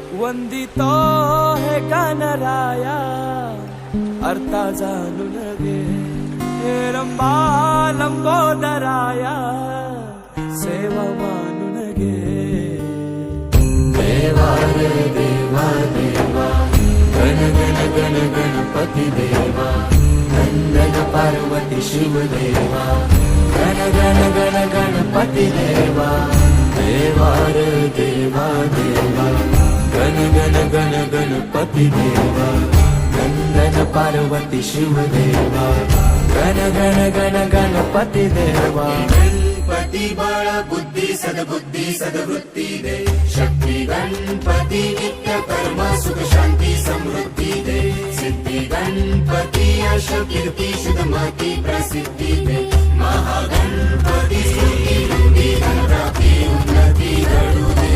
वंदितो हे गणराया अर्था जाणून घे, हे रंबा लंबोदराया सेवा मानून घे. देवा रे देवा देवा गण गण गण गणपती देवा, नंदन पार्वती शिव देवा, गण गण गण गणपती देवा. देवा रे देवा देवा गण गण गण गणपती देवा, नंदन पार्वती शिव देवा, गण गण गण गणपती देवा. गणपती बळ बुद्धी सद्बुद्धी सद्वृत्ती दे, शक्ती गणपती नित्य कर्म सुख शांती समृद्धी दे. सिद्धी गणपती यश कीर्ती शुद्धमती प्रसिद्धी दे. महागणपती स्तुती वृद्धी धनप्राप्ती उन्नती घडू दे.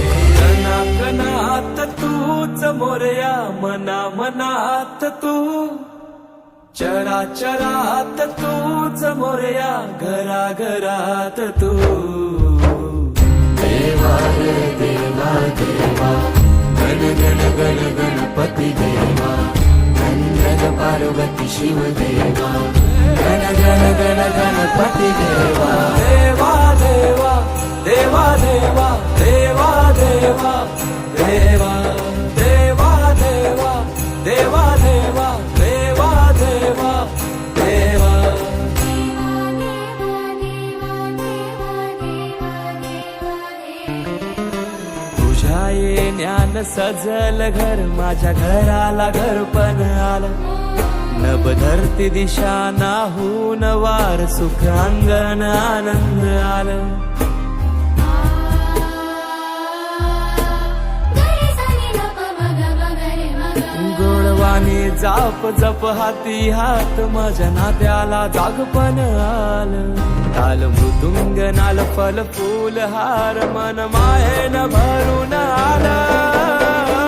कणात तूच मोरया, मना मनात तू, चराचरात तूच मोरया, घरा घरात तू. देवा रे देवा देवा गण गण गण गणपती देवा, नंदन पार्वती शिव देवा, गण गण गण गणपती देवा. देवा देवा देवा देवा देवा देवा देवा देवा देवा देवा देवा देवा देवा देवा. तुझ्या येण्यान सजल घर, माझ्या घराला घर पण आलं. नभ धरती दिशा नाहून वार, सुख अंगण आनंद आलं. गोडवाणी जाप जप हाती हात, माझ्या नात्याला जागपण आलं. ताल मृदुंग नाल फल फूल हार, मन मायेन भरून आलं.